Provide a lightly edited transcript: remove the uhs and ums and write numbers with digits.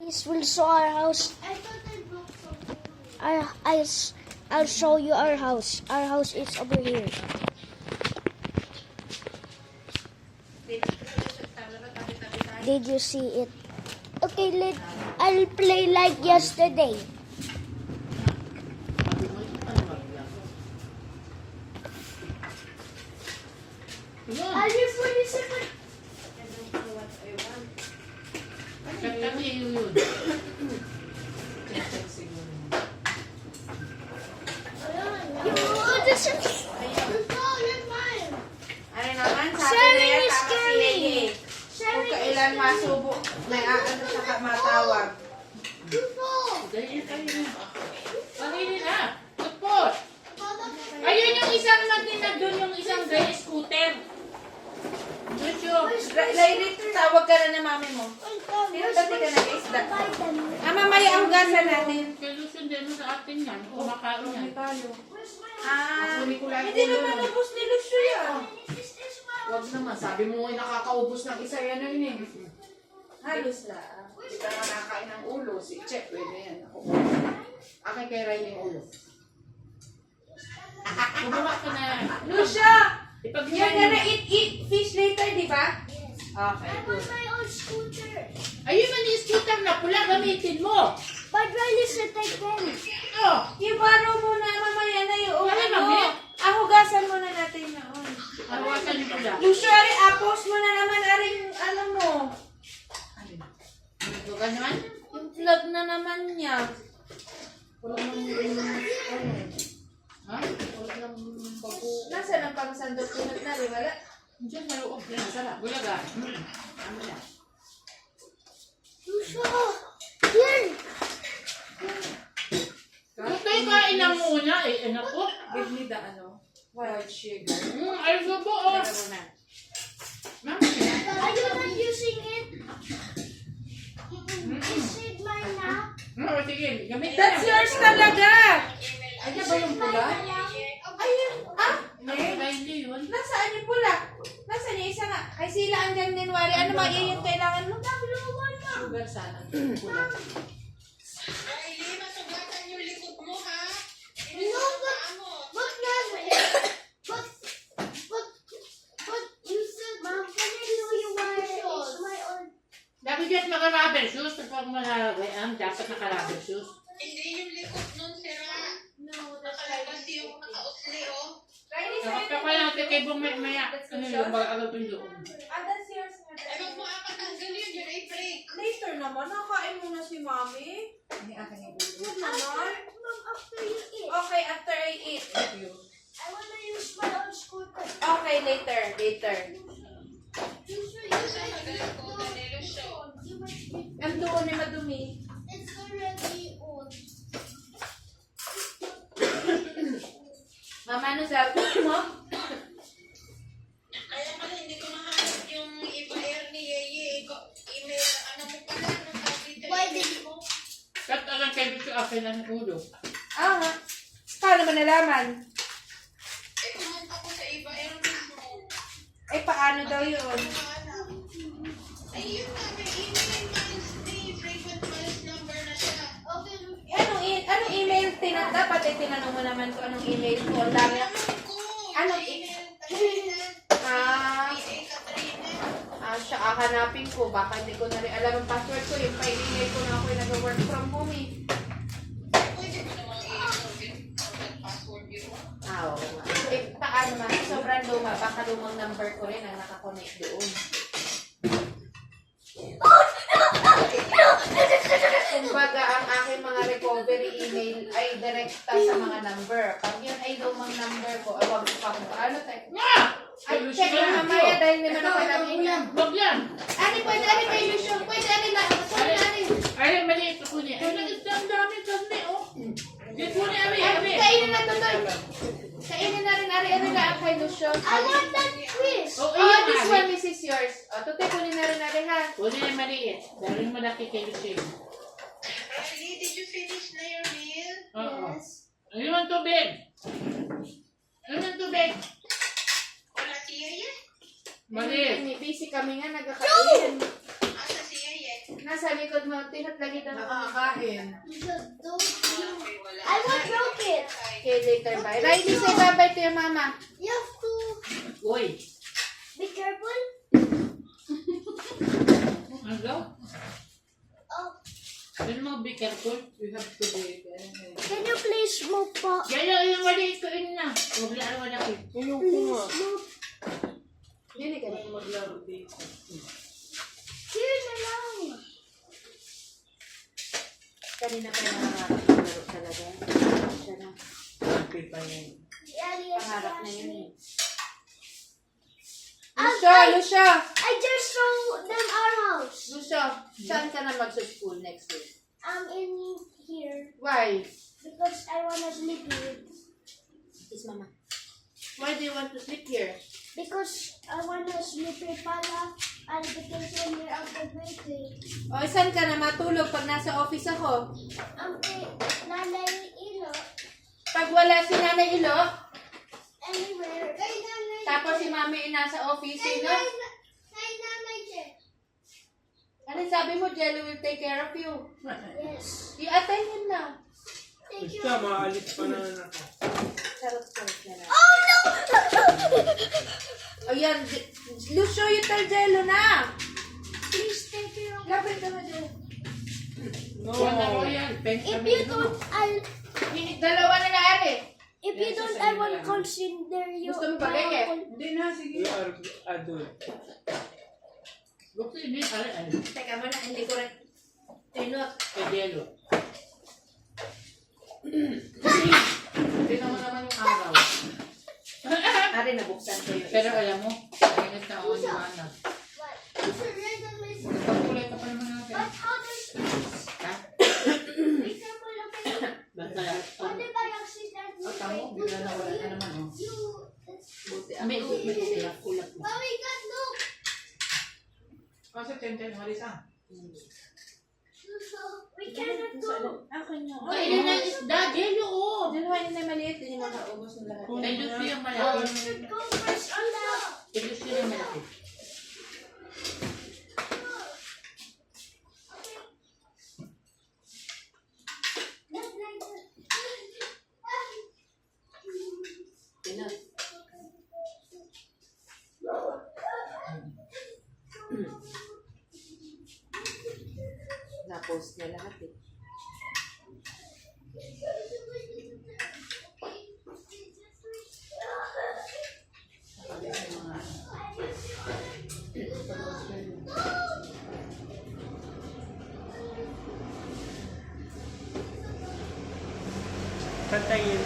This will show our house. I thought I broke something. I'll show you our house. Our house is over here. Did you see it? Okay, I'll play like yesterday. Are you 47? Oh, this is... Ano naman, sabi Sharing niya, is tama si caring. Yeye. Kung kailan masubo, may aano saka matawag. Pahili na. Tupot. Ayun yung isang natin na doon, yung isang gay scooter. Lairit, tawag ka na ng mami mo. Tinatati ka na isda. Mamaya ang hugasan natin. Kalusin din mo sa atin yan. Kumakain yan. Hindi naman ubos ni Lucio yan. Huwag naman. Sabi mo ay nakakaubos ng isa yan na yun eh. Halos lang. Hindi ka nga nakain ng ulo. Si Che, pwede yan. Ako. Akin kay Riley yung ulo. Gumawa ka na. Lucio! Ipag You're gonna eat fish later, di ba? Okay, I good. want my own scooter. Ayun man yung scooter na pula. Gamitin mo. But Riley said I can. Oh. Ibaro muna mamaya na yung Wala ano. naman. Hugasan muna natin noon. Awasan yung pula. Lucio, ari, post mo na naman aring ano mo. Ito ka naman? Yung vlog na naman niya. Wala nang ha? Wala nang bago. Nasaan ang pangsandot pinag na rin? Wala. Diyan sa loob. Yan, sarap. Bulaga. Ano na? Lucio! Yan! Tutay kain na muna eh. Anak ko. Give me the ano. White sugar. Ay, subo oh. Tara muna. Mami. Are you not using it? Is it mine now? Oh, sige. Gamit That's yours talaga! Ayan ba yung pula? Ayun. Ah? Hindi yun. Nasaan yung pula? Nasaan yung isa nga? Ay sila ang ganyan wari. Ano ba yung kailangan mo? Sugar sana. Pula. No, but you said, Mom, can I show you why it's my own? Dapat dyan naka-rubber shoes. Kapag malalayan, dapat naka-rubber shoes. Hindi yung likod nun, sira. No, that's Nakalabas yung nakausli, oh. Dapat ka pala natin kay Bumaya. Ano yung bago yung doon? Ah, that's yours. Ay, wag mo apatanggal yun, yun ay break. Later naman, nakain muna si Mami. Hindi akin yung ulo. Huwag naman. Mom, after you eat. Okay, after I eat. I want to use my own scooter. Okay, later. Magaling ko, Danilo Show. Ang doon ay madumi. It's already old. Mama, ano sabi mo? Kaya pala, hindi ko nahanap yung iba-air ni Yeye. Email, ano mo pala, nung dito. Why did you? Kat alam kayo dito akin ang ulo. Ah, ha? Paano mo nalaman? Eh, pumunta ko sa iba-air mismo. Eh, paano daw yun? Ay, yun nga, may email miles ni frequent miles number na siya. Okay, Anong email tinanong? Dapat tinanong mo naman kung anong email ko. Ang dami. Alam ko, Ano? email Katrina. Ah, PA Katrina. siya hanapin ko. Baka hindi ko na rin alam ang password ko. Yung pa-email ko na ako yung nag-work from home eh. Pwede mo namang i-login format password yun. Oo. Eh, paano ma? Sobrang luma. Baka lumang number ko rin ang nakakonect doon. Kumbaga, ang aking mga recovery email ay direkta sa mga number. Pag yun ay lumang number ko, awag ko pa kung paano tayo. Ay, check lang mamaya dahil naman ako nag-email. Huwag yan. Ani, pwede ani may illusion. Pwede ani na. Sorry, ani. Ay, maliit ako niya. Ay, ang dami kami, oh. Dito po niya, abi. Kainin na tutoy. Kainin na rin, ari, ano na ang kay illusion. I want that quiz. Oh, Oh, iyan, this abi. one, this is yours. Oh, tutoy, kunin na rin, ari, ha. Huli na maliit. Dahil mo laki kay Lucille. Riley, did you finish na your meal? Oo. Yes. Ano yung tubig? Ano yung tubig? Wala si Yeye? Maliit. Busy kami nga, nagkakain. Asa si Yeye? Nasa likod mo, tinat lagi na Nakakain. I won't broke it. Okay, later, bye. Riley, say bye-bye to your mama. You have to Uy. be careful. Ano? Oh, Ano mo, be careful. You have to be... can you please move po? Yan yung maliit ko in na. Huwag lang ang malaki. Please move. Dili ka na. Maglaro dito. Here na lang. Kanina pa yung nangarap talaga. Siya na. Happy pa yan. Pangarap na yun eh. Ah, Lucia! I just saw them our house. Lucia, saan ka na mag-school next week? I'm in here Why? because I wanna sleep here. Kiss mama. Why do you want to sleep here? Because I wanna sleep here para and vacation here after birthday. O, saan ka na matulog pag nasa office ako? Kay Nanay Ilo, Pag wala si Nanay Ilo, anywhere. tapos si Mami nasa office, no? Ano sabi mo, Jelly will take care of you? Yes. I-attend him na. Thank you. Basta, maalis pa na ako. Charot-charot na na. Oh no! Ayan, Lucio, you tell Jello na. Please take care of Lapit naman, Jello. Wala ko yan. Thanks If kami you dito. don't, I'll. Dalawa na naari. If you don't, I won't consider you. Gusto mo ba ganyan? Hindi na, sige. You are adult. Bukti din, are. Teka mo na, hindi ko rin tinot. Kay Jello. Tingnan mo naman yung araw. Ari, nabuksan ko yun. Pero alam mo, ingat na ako ng mana. It's a red on my phone. Pagkulay ka pa naman natin. But how does Ha? be careful, okay? Basta, What if I accidentally ang tamo, bigla na wala na naman, oh. you? Buti May ako. ulit, kulat mo. Oh my God, look! Kasi 10-10, halis ah. We cannot go. Akin yun. Kainin ng isda, Jello, oh. Dalawa yun na maliit, hindi mo makaubos ng lahat. Kay Lucio yung We malaki. should go first on the. Kay Lucio yung malaki. Not like that. Tinot. Na-post niya lahat eh. Kantayin.